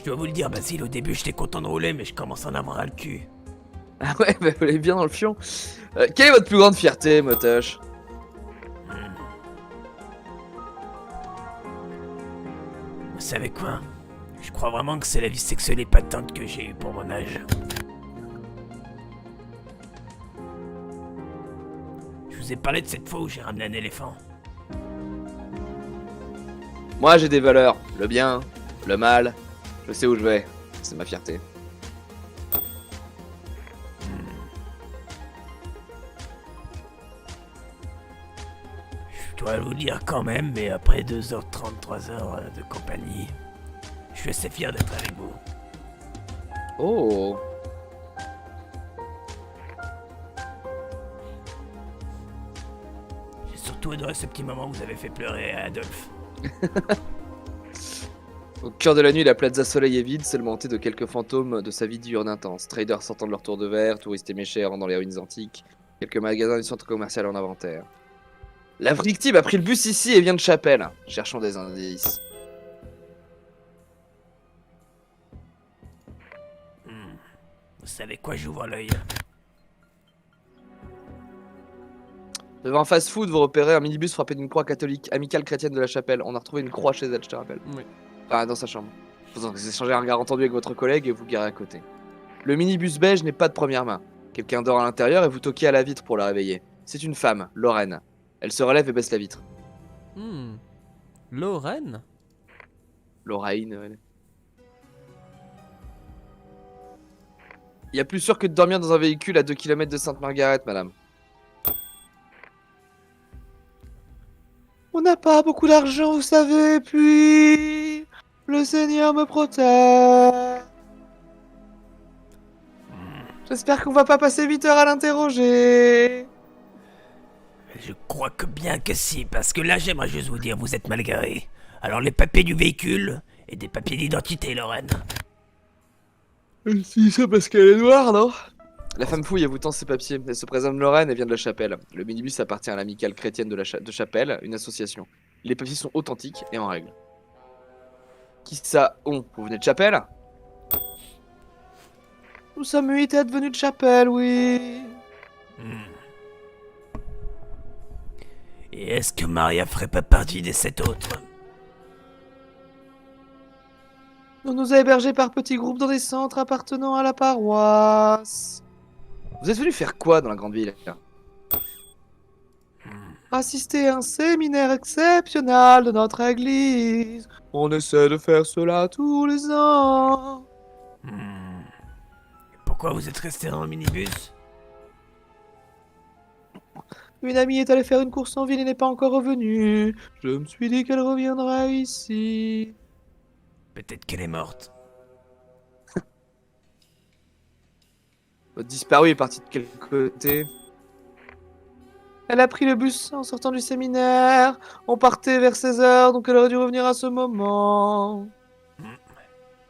Je dois vous le dire, Basile, au début j'étais content de rouler, mais je commence à en avoir ras le cul. Ah ouais, bah vous allez bien dans le fion. Quelle est votre plus grande fierté, Motoche? Vous savez quoi? Je crois vraiment que c'est la vie sexuelle épatante que j'ai eue pour mon âge. Je vous ai parlé de cette fois où j'ai ramené un éléphant. Moi j'ai des valeurs, le bien, le mal, je sais où je vais, c'est ma fierté. Je dois vous dire quand même, mais après 2h30, 3h de compagnie, je suis assez fier d'être avec vous. Oh. J'ai surtout adoré ce petit moment où vous avez fait pleurer Adolphe. Au cœur de la nuit, la Plaza Soleil est vide, seulement hantée de quelques fantômes de sa vie diurne intense. Traders sortant de leur tour de verre, touristes éméchés errant dans les ruines antiques, quelques magasins du centre commercial en inventaire. La victime a pris le bus ici et vient de Chapelle. Cherchons des indices. Vous savez quoi, j'ouvre l'œil. Devant un fast-food, vous repérez un minibus frappé d'une croix catholique, amicale chrétienne de la Chapelle. On a retrouvé une croix chez elle, je te rappelle. Oui. Enfin, dans sa chambre. Vous échangez un regard entendu avec votre collègue et vous garez à côté. Le minibus beige n'est pas de première main. Quelqu'un dort à l'intérieur et vous toquez à la vitre pour la réveiller. C'est une femme, Lorraine. Elle se relève et baisse la vitre. Lorraine? Lorraine, elle. Il y a plus sûr que de dormir dans un véhicule à 2 km de Sainte-Margaret, madame. On n'a pas beaucoup d'argent, vous savez, puis le Seigneur me protège. J'espère qu'on va pas passer 8 heures à l'interroger. Je crois que bien que si, parce que là j'aimerais juste vous dire, vous êtes mal garé. Alors les papiers du véhicule et des papiers d'identité, Lorraine. Si, ça parce qu'elle est noire, non? La femme fouille et vous tend ses papiers. Elle se présente Lorraine et vient de la Chapelle. Le minibus appartient à l'amicale chrétienne de Chapelle, une association. Les papiers sont authentiques et en règle. Qui ça on? Vous venez de Chapelle? Nous sommes 8 à être venus de Chapelle, oui. Et est-ce que Maria ferait pas partie des 7 autres? On nous a hébergés par petits groupes dans des centres appartenant à la paroisse. Vous êtes venus faire quoi dans la grande ville? Assister à un séminaire exceptionnel de notre église. On essaie de faire cela tous les ans. Pourquoi vous êtes resté dans le minibus? Une amie est allée faire une course en ville et n'est pas encore revenue. Je me suis dit qu'elle reviendrait ici. Peut-être qu'elle est morte. Votre disparu est parti de quel côté? Elle a pris le bus en sortant du séminaire. On partait vers 16 h, donc elle aurait dû revenir à ce moment.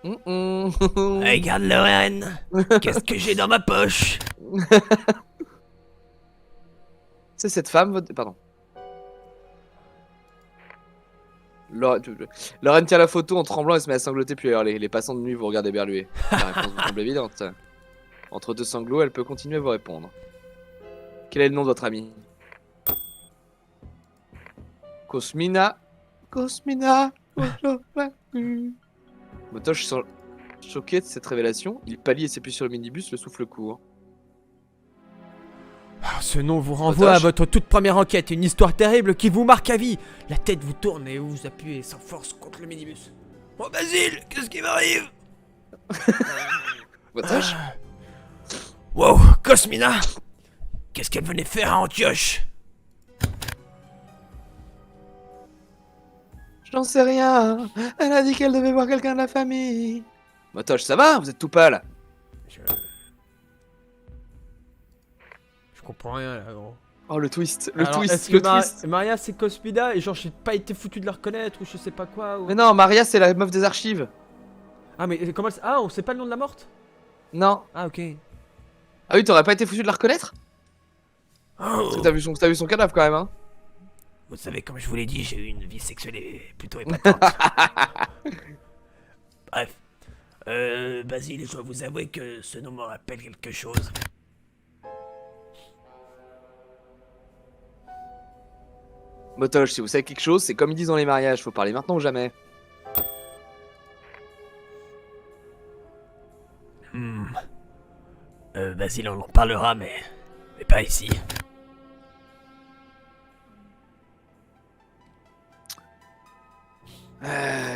Regarde, Lorraine. Qu'est-ce que j'ai dans ma poche? C'est cette femme, votre... Pardon. Lorraine tient la photo en tremblant et se met à sangloter puis à hurler. Les passants de nuit vous regardent éberlués. La réponse vous semble évidente. Entre deux sanglots, elle peut continuer à vous répondre. Quel est le nom de votre amie? Cosmina. Cosmina. Motoche sent choqué de cette révélation. Il pâlit et s'appuie sur le minibus, le souffle court. Ce nom vous renvoie à votre toute première enquête, une histoire terrible qui vous marque à vie. La tête vous tourne et vous vous appuyez sans force contre le minibus. Oh Basile, qu'est-ce qui m'arrive? Motoche. Wow, Cosmina. Qu'est-ce qu'elle venait faire à Antioche? J'en sais rien. Elle a dit qu'elle devait voir quelqu'un de la famille. Motoche, ça va? Vous êtes tout pâle. Je comprends rien là, gros. Oh, le twist. Alors, Twist. est-ce que Maria c'est Cosmida et genre j'ai pas été foutu de la reconnaître ou je sais pas quoi ou... Mais non, Maria, c'est la meuf des archives. Ah mais comment elle... Ah on sait pas le nom de la morte? Non. Ah ok. Ah oui, t'aurais pas été foutu de la reconnaître? Oh. Parce que t'as vu son cadavre quand même, hein. Vous savez, comme je vous l'ai dit, j'ai eu une vie sexuelle plutôt épatante. Bref. Basile, je dois vous avouer que ce nom me rappelle quelque chose. Motoche, si vous savez quelque chose, c'est comme ils disent dans les mariages, faut parler maintenant ou jamais. Basile, on en parlera, mais pas ici.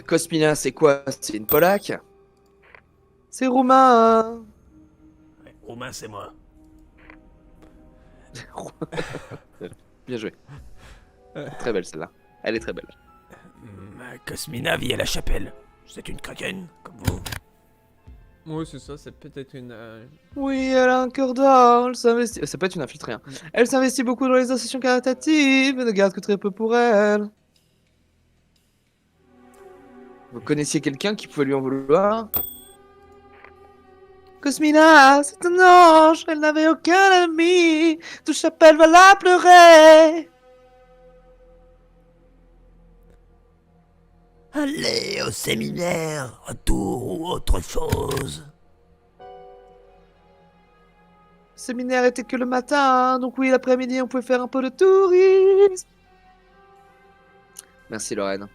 Cosmina, c'est quoi? C'est une Polaque? C'est roumain, hein. Ouais, Romain, c'est moi. Bien joué. Très belle celle-là. Elle est très belle. Cosmina vit à la chapelle. C'est une kraken, comme vous. Oui, c'est ça, c'est peut-être une. Oui, elle a un cœur d'or, elle s'investit... Ça peut être une infiltrée, hein. Elle s'investit beaucoup dans les associations caritatives, mais ne garde que très peu pour elle. Vous connaissiez quelqu'un qui pouvait lui en vouloir? Cosmina, c'est un ange, elle n'avait aucun ami. Toute chapelle va la pleurer. Allez au séminaire, retour ou autre chose. Le séminaire était que le matin, donc oui, l'après-midi, on pouvait faire un peu de tourisme. Merci, Lorraine.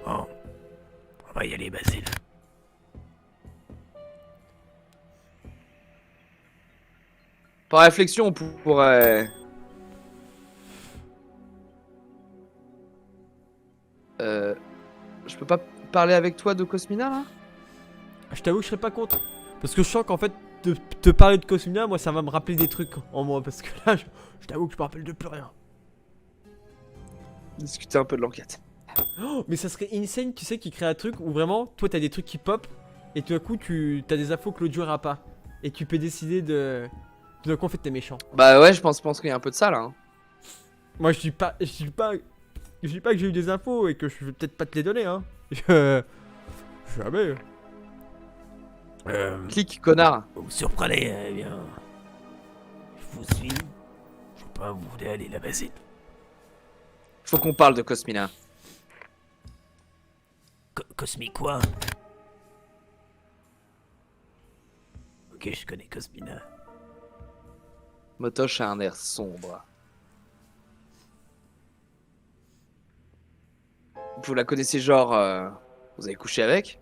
Bon, on va y aller, Basile. Par réflexion, on pourrait... Je peux pas parler avec toi de Cosmina, là? Je t'avoue que je serais pas contre. Parce que je sens qu'en fait, de te parler de Cosmina, moi ça va me rappeler des trucs en moi. Parce que là, je t'avoue que je me rappelle de plus rien. Discuter un peu de l'enquête. Oh, mais ça serait insane, tu sais, qui crée un truc où vraiment, toi t'as des trucs qui pop. Et tout d'un coup, t'as des infos que l'autre joueur a pas. Et tu peux décider de. Tout d'un coup, en fait, t'es méchant. Bah ouais, je pense qu'il y a un peu de ça, là. Hein. Moi, je dis pas que j'ai eu des infos et que je vais peut-être pas te les donner, hein. Jamais. Clique, connard. Vous me surprenez, eh bien. Je vous suis. Je sais pas où vous voulez aller, la Basile. Faut qu'on parle de Cosmina. Cosmi quoi? Ok, je connais Cosmina. Motoche a un air sombre. Vous la connaissez genre... Vous avez couché avec?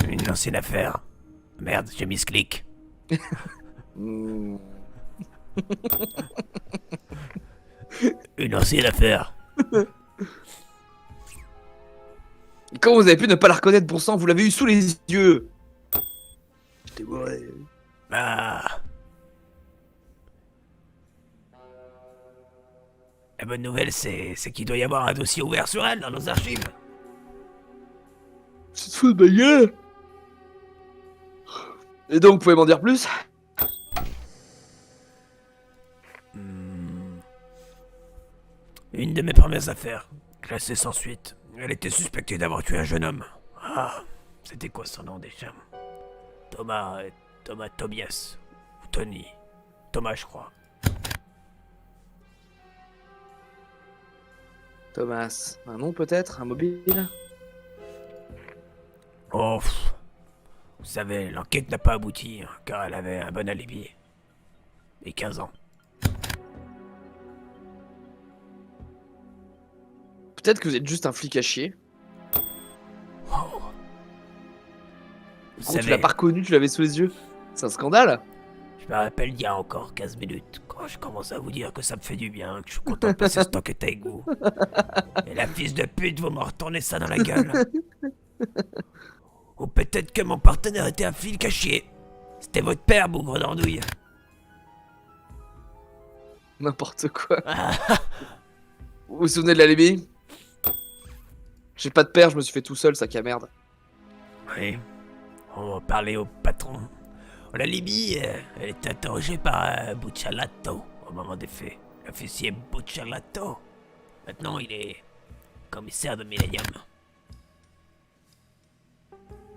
Une ancienne affaire. Merde, j'ai mis ce clic. Hmm. Une ancienne affaire. Comment vous avez pu ne pas la reconnaître pour sang? Vous l'avez eu sous les yeux. J'étais bourré. Ah. La bonne nouvelle, c'est qu'il doit y avoir un dossier ouvert sur elle dans nos archives. Tu te fous de ma gueule? Et donc, vous pouvez m'en dire plus? Une de mes premières affaires, classée sans suite. Elle était suspectée d'avoir tué un jeune homme. Ah, c'était quoi son nom déjà? Tobias. Ou Tony. Thomas, je crois. Thomas. Un nom peut-être? Un mobile? Oh, pff. Vous savez, l'enquête n'a pas abouti, hein, car elle avait un bon alibi. Et 15 ans. Peut-être que vous êtes juste un flic à chier. Oh. Vous Quand tu savez, l'as pas reconnu, tu l'avais sous les yeux. C'est un scandale. je me rappelle il y a encore 15 minutes, quand je commence à vous dire que ça me fait du bien, que je suis content de passer cette enquête avec vous. Et la fils de pute, vous me retournez ça dans la gueule. Ou peut-être que mon partenaire était un flic à chier. C'était votre père, bougre d'andouille. N'importe quoi. Vous vous souvenez de l'alibi? J'ai pas de père, je me suis fait tout seul, sac à merde. Oui. On va parler au patron. La Libye, elle est interrogée par Buccellato au moment des faits. L'officier Buccellato. Maintenant, il est commissaire de Millennium.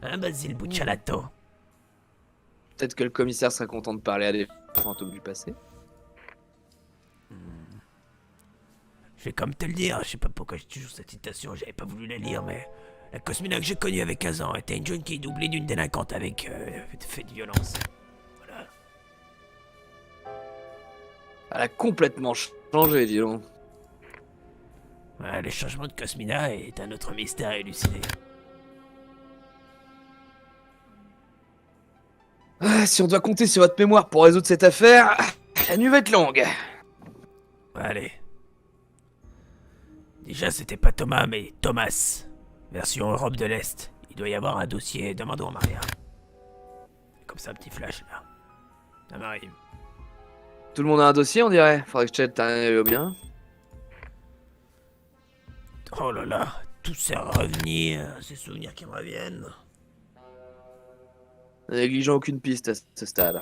Hein, Basile Buccellato? Peut-être que le commissaire serait content de parler à des fantômes du passé. Je vais comme te le dire, je sais pas pourquoi j'ai toujours cette citation, j'avais pas voulu la lire, mais la Cosmina que j'ai connue avec 15 ans était une jeune qui doublée d'une délinquante avec fait de violence. Voilà. Elle a complètement changé, dis donc. Ouais, le changement de Cosmina est un autre mystère à élucider. Ah, si on doit compter sur votre mémoire pour résoudre cette affaire, la nuit va être longue. Allez. Déjà, c'était pas Thomas, mais Thomas. Version Europe de l'Est. Il doit y avoir un dossier, demandons à Maria. Comme ça, un petit flash là. Ça m'arrive. Tout le monde a un dossier, on dirait. Faudrait que je jette un bien. Oh là là, tous ces revenus, ces souvenirs qui me reviennent. Négligeons aucune piste à ce stade.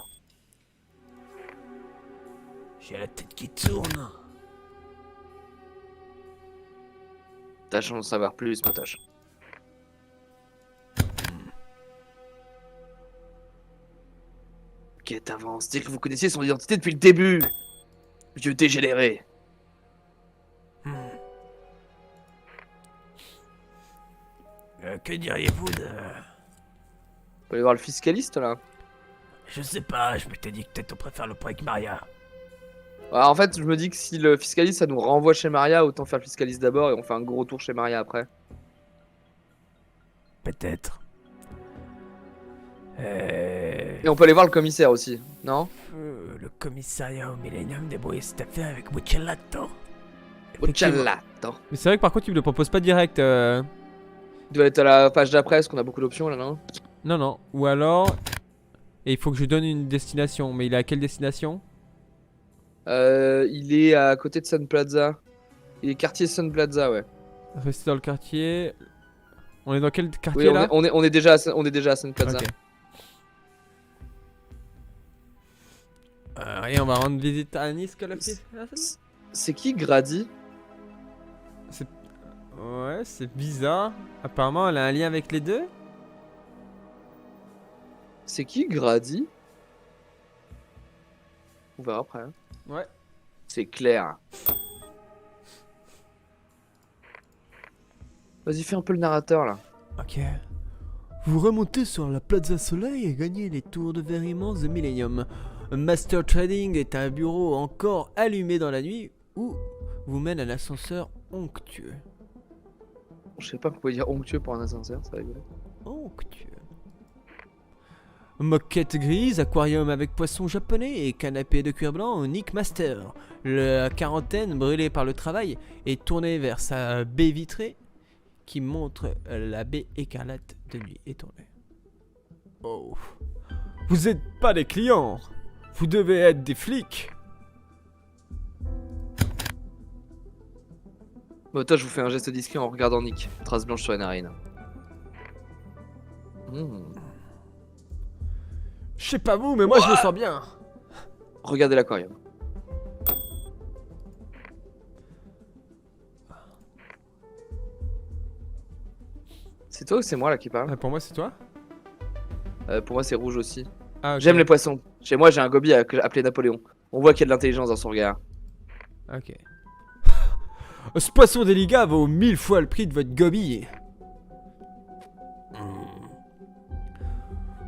J'ai la tête qui tourne. Tâchons d'en savoir plus, Motoche. Ok, t'avances. Dire que vous connaissiez son identité depuis le début. Vieux dégénéré. Que diriez-vous de... On peut aller voir le fiscaliste là. Je sais pas, je m'étais dit que peut-être on préfère le point avec Maria. Ouais, en fait, je me dis que si le fiscaliste ça nous renvoie chez Maria, autant faire le fiscaliste d'abord et on fait un gros tour chez Maria après. Peut-être. Et on peut aller voir le commissaire aussi, non? Le commissariat au Millennium débrouille cette affaire avec Buccellato. Buccellato. Mais c'est vrai que par contre, il me le propose pas direct. Il doit être à la page d'après, parce qu'on a beaucoup d'options là, non? Non, non. Ou alors. Et il faut que je lui donne une destination. Mais il est à quelle destination? Il est à côté de Sun Plaza. Il est quartier Sun Plaza, ouais. Rester dans le quartier. On est dans quel quartier Oui, là? on est déjà à Sun Plaza. Ok. Et on va rendre visite à Nice que la fille. C'est qui Grady? Ouais, c'est bizarre. Apparemment, elle a un lien avec les deux. C'est qui Grady? On verra après. Hein. Ouais. C'est clair. Vas-y, fais un peu le narrateur là. Ok. Vous remontez sur la Plaza Soleil et gagnez les tours de verre immenses de Millennium. Master Trading est un bureau encore allumé dans la nuit où vous mène un ascenseur onctueux. Je sais pas pourquoi dire onctueux pour un ascenseur, ça rigole. Onctueux. Moquette grise, aquarium avec poisson japonais et canapé de cuir blanc, Nick Master. La quarantaine, brûlée par le travail, est tournée vers sa baie vitrée qui montre la baie écarlate de nuit étourdée. Oh. Vous êtes pas des clients. Vous devez être des flics. Bon, toi, je vous fais un geste discret en regardant Nick. Trace blanche sur la narine. Je sais pas vous, mais moi je me sens bien. Regardez l'aquarium. C'est toi ou c'est moi là qui parle? Pour moi, c'est toi? Pour moi, c'est rouge aussi. Ah, ok. J'aime les poissons. Chez moi, j'ai un goby appelé Napoléon. On voit qu'il y a de l'intelligence dans son regard. Ok. Ce poisson délicat vaut 1000 fois le prix de votre goby.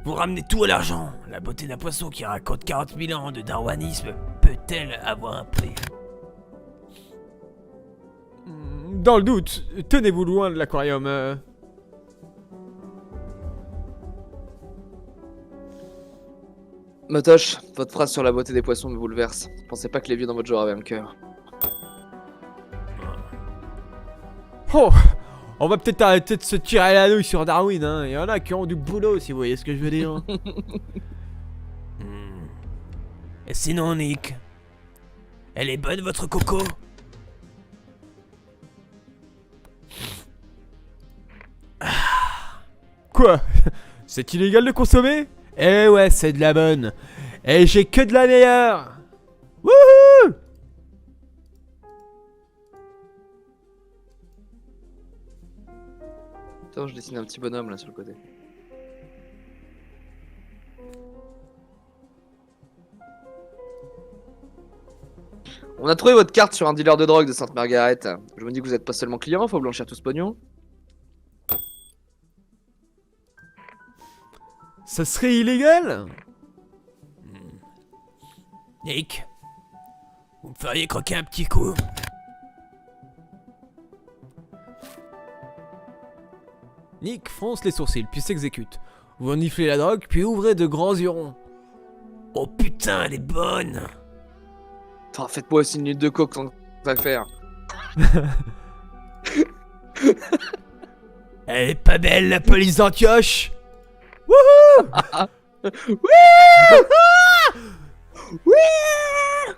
Vous ramenez tout à l'argent. La beauté d'un poisson qui raconte 40 000 ans de darwinisme peut-elle avoir un prix? Dans le doute, tenez-vous loin de l'aquarium. Motoche, votre phrase sur la beauté des poissons me bouleverse. Je pensais pas que les vieux dans votre genre avaient un cœur. Oh, on va peut-être arrêter de se tirer la nouille sur Darwin, hein. Il y en a qui ont du boulot, si vous voyez ce que je veux dire. Et sinon, Nick, elle est bonne votre coco? Quoi? C'est illégal de consommer? Eh ouais, c'est de la bonne. Et j'ai que de la meilleure. Wouhou! Attends, je dessine un petit bonhomme là sur le côté. On a trouvé votre carte sur un dealer de drogue de Sainte-Margaret. Je me dis que vous êtes pas seulement client, faut blanchir tout ce pognon. Ça serait illégal? Nick, vous me feriez croquer un petit coup? Nick fronce les sourcils, puis s'exécute. Vous reniflez la drogue, puis ouvrez de grands yeux ronds. Oh putain, elle est bonne! Attends, faites-moi aussi une minute de coke tant que ça va faire. Elle est pas belle, la police d'Antioche!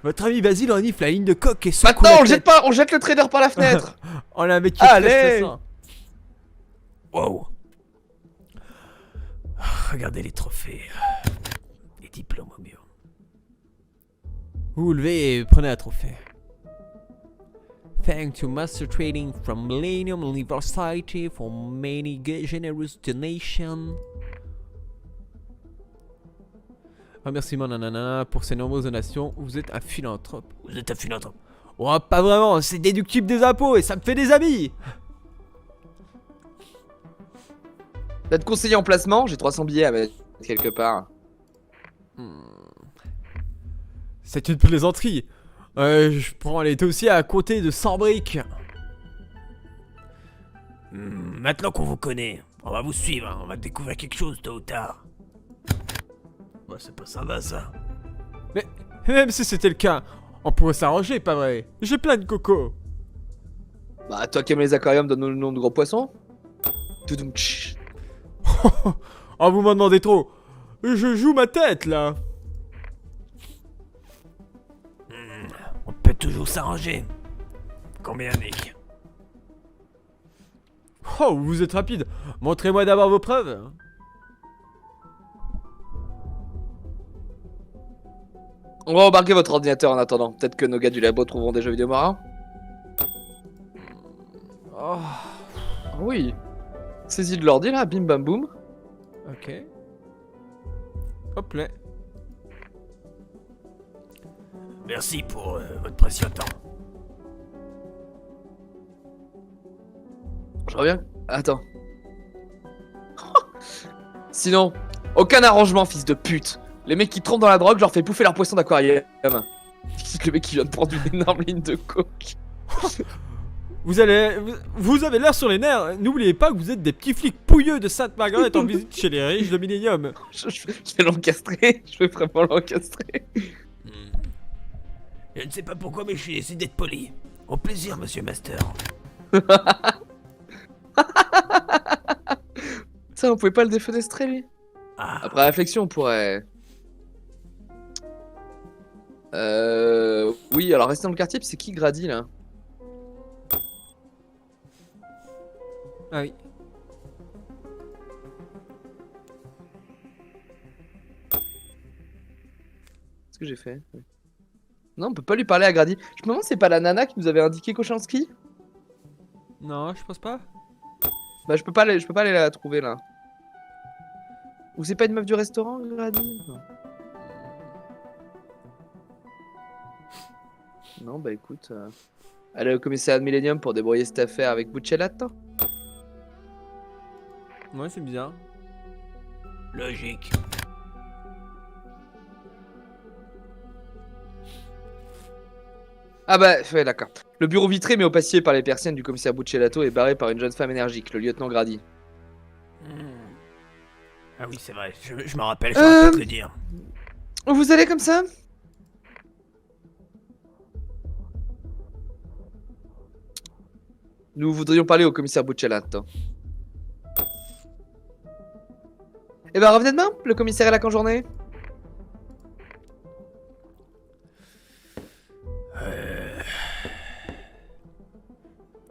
Votre ami Basile renifle la ligne de coque et secoue Maintenant, la on le tête. jette pas, on jette le trader par la fenêtre. Oh là, mec qui est très Allez. stressant. Wow! Regardez les trophées. Les diplômes au mieux. Vous vous levez et prenez un trophée. Thanks to Master Trading from Millennium University for many generous donations. Remerciements nanana pour ces nombreuses donations. Vous êtes un philanthrope. Vous êtes un philanthrope. Oh, pas vraiment, c'est déductible des impôts et ça me fait des amis. D'être conseiller en placement, j'ai 300 billets à mettre quelque part. C'est une plaisanterie. Je prends les dossiers à côté de 100 briques. Maintenant qu'on vous connaît, on va vous suivre, hein. On va découvrir quelque chose tôt ou tard. Bah, c'est pas sympa ça. Mais même si c'était le cas, on pourrait s'arranger, pas vrai? J'ai plein de cocos. Bah, toi qui aimes les aquariums, donne-nous le nom de gros poissons. Toudoum, tch. Oh, vous m'en demandez trop. Je joue ma tête là. On peut toujours s'arranger. Combien, Nick? Oh, vous êtes rapide. Montrez-moi d'abord vos preuves. On va embarquer votre ordinateur en attendant. Peut-être que nos gars du labo trouveront des jeux vidéo marins. Oh, Ah oui. Saisis de l'ordi là, bim bam boum. ok. Hop là. Merci pour votre précieux temps. Je reviens. Attends. Sinon, aucun arrangement, fils de pute. Les mecs qui trempent dans la drogue, je leur fais bouffer leur poisson d'aquarium. Le mec qui vient de prendre une énorme ligne de coke. Vous avez l'air sur les nerfs. N'oubliez pas que vous êtes des petits flics pouilleux de Sainte-Margaret en visite chez les riches de Millennium. Je vais l'encastrer. Je vais vraiment l'encastrer. Je ne sais pas pourquoi, mais je suis décidé d'être poli. Au plaisir, monsieur Master. Ça, on pouvait pas le défenestrer, lui. Ah, Après réflexion, on pourrait... Oui, alors rester dans le quartier, puis c'est qui Grady, là? Ah oui. Qu'est-ce que j'ai fait? Non, on peut pas lui parler à Grady. Je me demande si c'est pas la nana qui nous avait indiqué Kochanski? Non, je pense pas. Bah, je peux pas aller la trouver, là. Ou c'est pas une meuf du restaurant, Grady? Non. Non, bah écoute... Allez au commissariat de Millennium pour débrouiller cette affaire avec Buccellato. Ouais, c'est bizarre. logique. Ah bah, ouais, d'accord. Le bureau vitré mais opacié par les persiennes du commissaire Buccellato est barré par une jeune femme énergique, le lieutenant Grady. Ah oui, c'est vrai, je m'en rappelle, je vais peut-être le dire. Vous allez comme ça? Nous voudrions parler au commissaire Buccellato. Eh ben revenez demain, le commissaire est là qu'en journée.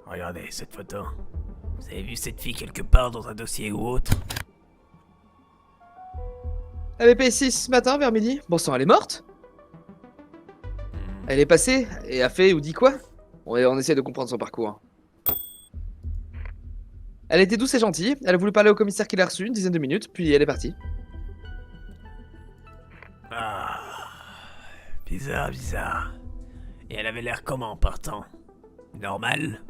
Regardez cette photo. Vous avez vu cette fille quelque part dans un dossier ou autre? Elle est pas ici ce matin vers midi. Bon sang, elle est morte? Elle est passée et a fait ou dit quoi? On essaie de comprendre son parcours. Elle était douce et gentille. Elle a voulu parler au commissaire qui l'a reçu une dizaine de minutes, puis elle est partie. Ah, bizarre, bizarre. Et elle avait l'air comment en partant? Normale?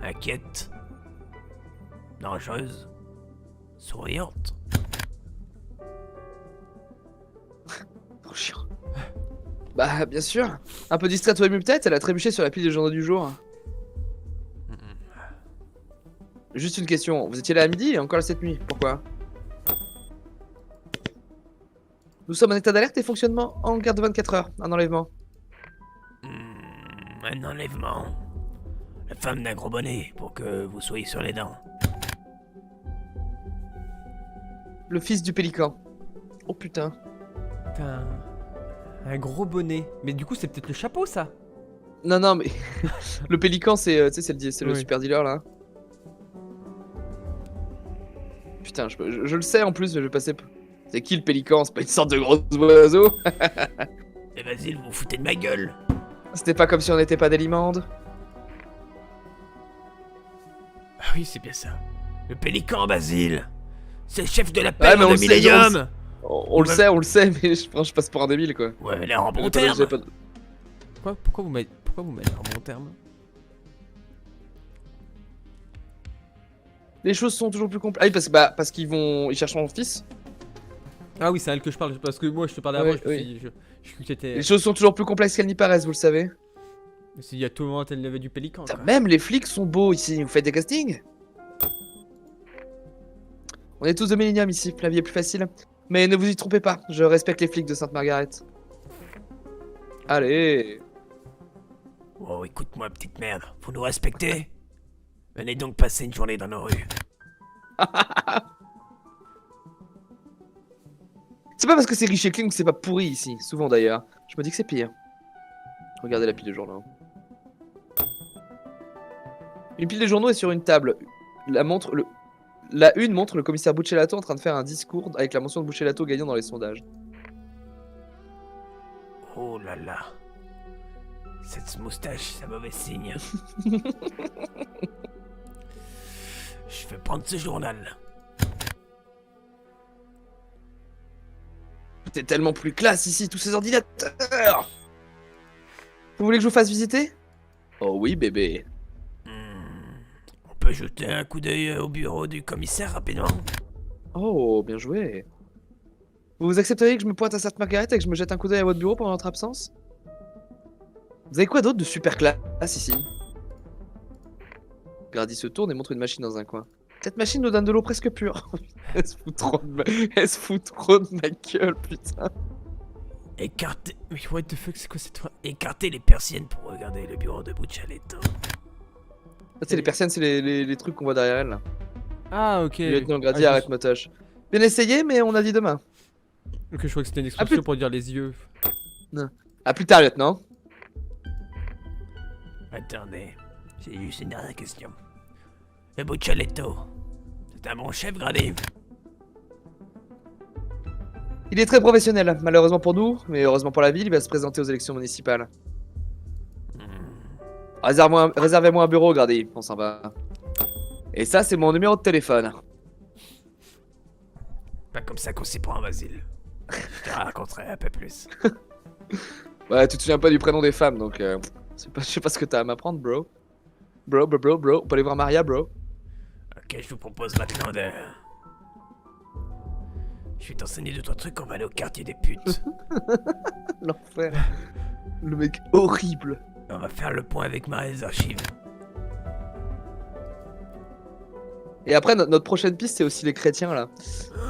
Inquiète? Dangereuse? Souriante? Trop chiant. Bah, bien sûr. Un peu distraite au début peut-être, elle a trébuché sur la pile des journaux du jour. Juste une question, vous étiez là à midi et encore là cette nuit, pourquoi? Nous sommes en état d'alerte et fonctionnement en garde de 24 heures, un enlèvement. Un enlèvement. La femme d'un gros bonnet pour que vous soyez sur les dents. Le fils du pélican. Oh putain. Putain. Un gros bonnet. Mais du coup, c'est peut-être le chapeau, ça. Non, non, mais le pélican, c'est tu sais, c'est le Oui. super dealer là. Putain, je le sais en plus, mais je vais passer. C'est qui le pélican? C'est pas une sorte de gros oiseau? Eh vas-y, vous vous foutez de ma gueule. C'était pas comme si on n'était pas d'Alimente. Ah oui, c'est bien ça. Le pélican, Basile. C'est le chef de la Ouais, paix mais on de le sait, Millennium. On le sait, mais je passe pour un débile quoi. Ouais, elle est en bon J'ai terme. j'ai pas- Pourquoi vous mettez en bon terme? Les choses sont toujours plus complexes. Ah oui, parce ils cherchent mon fils. Ah oui, c'est à elle que je parle. Parce que moi, je te parlais Oui, avant. oui. Je crois que t'étais. Les choses sont toujours plus complexes qu'elles n'y paraissent, vous le savez. Il y a tout le monde, elle levait du pélican. Putain, Quoi. même les flics sont beaux ici. Vous faites des castings? On est tous de Millennium ici, la vie est plus facile. Mais ne vous y trompez pas, je respecte les flics de Sainte-Margaret. Allez. Oh, écoute-moi, petite merde. Vous nous respectez? Venez donc passer une journée dans nos rues. C'est pas parce que c'est riche et clean que c'est pas pourri ici, souvent d'ailleurs. Je me dis que c'est pire. Regardez la pile de journaux. Une pile de journaux est sur une table. La une montre le commissaire Buccellato en train de faire un discours avec la mention de Buccellato gagnant dans les sondages. Oh là là. Cette moustache, c'est un mauvais signe. Je vais prendre ce journal. Tout est tellement plus classe ici, tous ces ordinateurs. Vous voulez que je vous fasse visiter? Oh oui, bébé. On peut jeter un coup d'œil au bureau du commissaire rapidement? Oh, bien joué. Vous accepteriez que je me pointe à Sainte-Margaret et que je me jette un coup d'œil à votre bureau pendant votre absence? Vous avez quoi d'autre de super classe ici? Grady se tourne et montre une machine dans un coin. Cette machine nous donne de l'eau presque pure. Elle se fout trop de ma gueule, putain. Écartez... Mais what the fuck, c'est quoi cette fois? Écartez les persiennes pour regarder le bureau de Buccellato. Tu sais, les persiennes, c'est les trucs qu'on voit derrière elle, là. Ah, ok. Le lieutenant Grady Ah, arrête motoche. Bien essayé, mais on a dit demain. Ok, je crois que c'était une expression pour dire les yeux. A plus tard, lieutenant. Attendez, c'est juste une dernière question. Le Buccellato, c'est un bon chef, Grady? Il est très professionnel, malheureusement pour nous, mais heureusement pour la ville, il va se présenter aux élections municipales. Réservez-moi un bureau, Grady, on s'en va. Et ça, c'est mon numéro de téléphone. Pas comme ça qu'on s'y prend, Basile. Je te raconterai un peu plus. Ouais, tu te souviens pas du prénom des femmes, donc je sais pas ce que t'as à m'apprendre, bro. Bro. On peut aller voir Maria, bro. Ok, je vous propose maintenant de... Je vais t'enseigner 2-3 trucs, on va aller au quartier des putes. L'enfer. Le mec horrible. On va faire le point avec Marie des archives. Et après, notre prochaine piste, c'est aussi les chrétiens, là.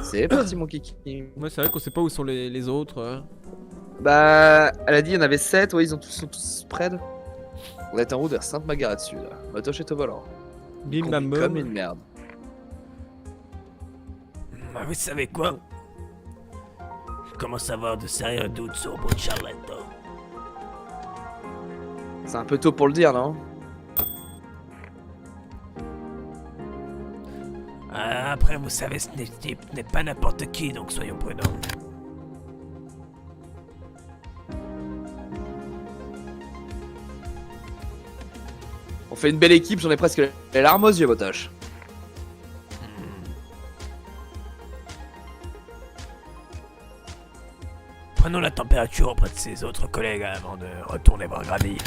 C'est parti, mon kiki. Ouais, c'est vrai qu'on sait pas où sont les autres. Bah, elle a dit il y en avait 7, ouais, sont tous spread. On est en route vers Sainte-Margaret Sud. Motoche est au volant. Bim Conduit bam comme boum. une merde. Ah, vous savez quoi? Je commence à avoir de sérieux doutes sur Buccellato. C'est un peu tôt pour le dire, non? Après Après, vous savez, ce n'est pas n'importe qui, donc soyons prudents. On fait une belle équipe, j'en ai presque les larmes aux yeux, Botoche. Prenons la température auprès de ses autres collègues avant de retourner voir Grady.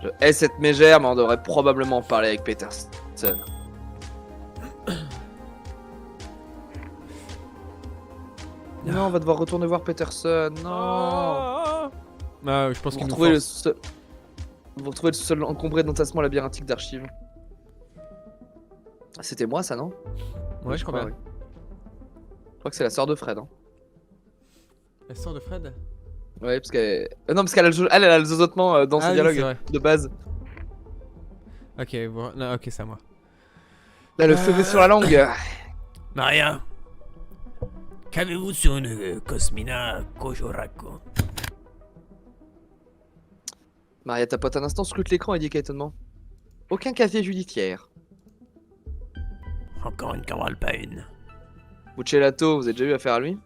Je hais cette mégère, mais on devrait probablement parler avec Peterson. Non, on va devoir retourner voir Peterson. Non. Ah, je pense Vous qu'il nous retrouvez le force. seul... Vous retrouvez le seul encombré d'entassement labyrinthique d'archives. C'était moi, ça, non? Ouais, je crois bien. oui. Je crois que c'est la sœur de Fred. Hein. La sœur de Fred. Ouais, parce qu'elle... non, parce qu'elle a elle a le zozotement dans Ah son oui, dialogue c'est vrai. de base. Ok, bon, non, ok, c'est à moi. Elle a le feu sur la langue. Maria, qu'avez-vous sur une Cosmina Kojorako? Maria tapote un instant, scrute l'écran et dit étonnement. Aucun casier judiciaire. Encore une cabrale, pas une. Buccellato, vous avez déjà eu affaire à lui?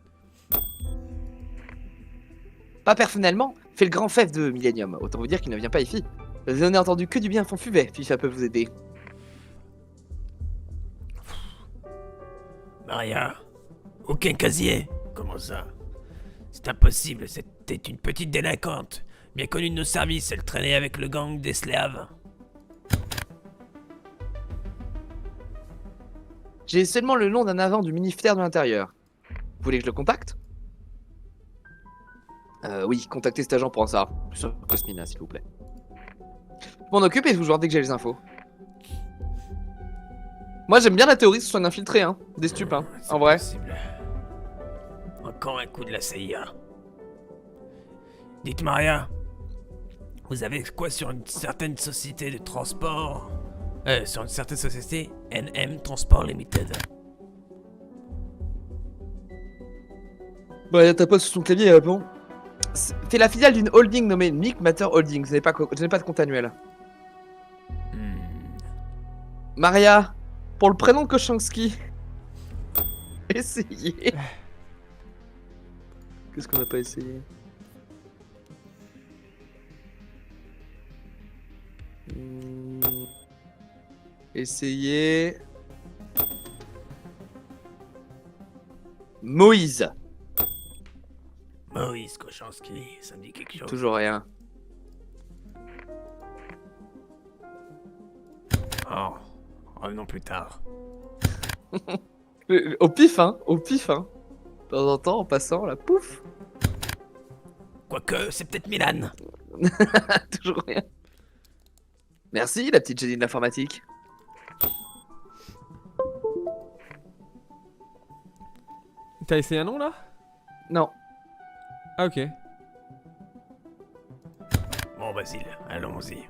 Pas personnellement, fait le grand fef de Millennium. Autant vous dire qu'il ne vient pas ici. Vous n'en avez entendu que du bien à fond fuvet, si ça peut vous aider. Maria, aucun casier? Comment ça? C'est impossible, c'était une petite délinquante. Bien connue de nos services, elle traînait avec le gang des Slaves. J'ai seulement le nom d'un agent du ministère de l'Intérieur. Vous voulez que je le contacte? Oui, contactez cet agent pour en savoir plus sur Cosmina, s'il vous plaît. Je m'en occupe et je vous vois dès que j'ai les infos. Moi, j'aime bien la théorie que ce soit un infiltré, hein. Des stupes, hein. C'est En vrai. possible. Encore un coup de la CIA. Dites Maria, vous avez quoi sur une certaine société de transport? Sur une certaine société, NM Transport Limited. Bah, il y a ta pote sur son clavier, bon. C'est la filiale d'une holding nommée Nick Matter Holding. Je n'ai pas de compte annuel. Hmm. Maria, pour le prénom de Koshansky. Essayez. Qu'est-ce qu'on n'a pas essayé? Essayez. Moïse. Maurice Koshansky, ça me dit quelque chose. Toujours rien. Oh, revenons plus tard. Au pif, hein. Au pif, hein. De temps en temps, en passant, là, pouf. Quoique, c'est peut-être Milan. Toujours rien. Merci, la petite génie de l'informatique. T'as essayé un nom là? Non. Ah, ok. Bon, Basile, allons-y.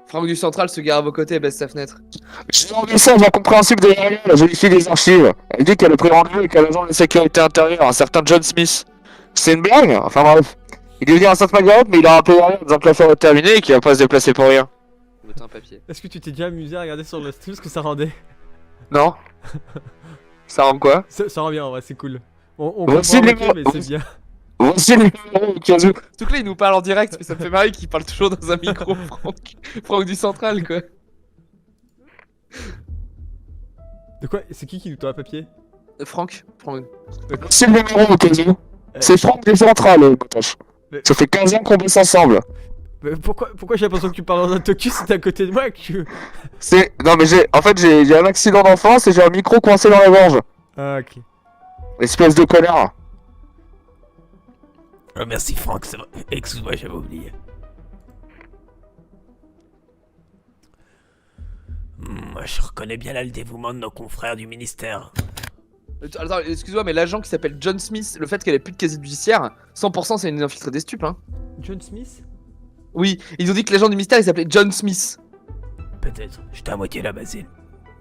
Franck du Central se gare à vos côtés et baisse sa fenêtre. J'ai un message incompréhensible de Maria, la jolie fille des archives. Elle dit qu'elle a pris rendez-vous avec l'agent de la sécurité intérieure, un certain John Smith. C'est une blague? Enfin bref. Il est venu à Sainte-Marguerite, mais il a rappelé Maria en disant que l'affaire est terminée et qu'il va pas se déplacer pour rien. Mettez un papier. Est-ce que tu t'es déjà amusé à regarder sur le stream ce que ça rendait? Non? Ça rend quoi? Ça rend bien en vrai, c'est cool. On Voici comprend les ok, mots- mais c'est bien. Voici le numéro au cas où. Surtout que là, il nous parle en direct, mais ça me fait marrer qu'il parle toujours dans un micro, Franck. Franck du Central, quoi. De quoi? C'est qui nous tend un papier? Franck. Voici le numéro au cas où. C'est Franck des Centrales, Botoche. Mais- Ça fait 15 ans qu'on bosse ensemble. Mais pourquoi j'ai l'impression que tu parles dans un toku si t'es à côté de moi et que tu... Non mais j'ai un accident d'enfance et j'ai un micro coincé dans la gorge. Ah, ok. Espèce de connard. Oh, merci Franck, c'est vrai. Excuse-moi, j'avais oublié. Je reconnais bien là le dévouement de nos confrères du ministère. Attends, excuse-moi, mais l'agent qui s'appelle John Smith, le fait qu'elle ait plus de casier judiciaire, 100% c'est une infiltrée des stupes, hein. John Smith? Oui, ils ont dit que l'agent du mystère il s'appelait John Smith. Peut-être. J'étais à moitié là, Basile.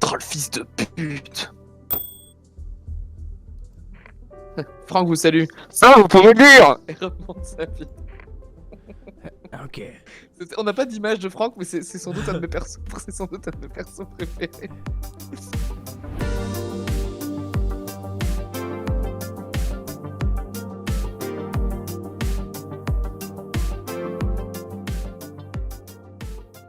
Oh le fils de pute. Franck vous salue. Ça, vous pouvez le dire. Et remonte sa vie. Ah, ok. On n'a pas d'image de Franck, mais c'est sans doute un de mes persos préférés.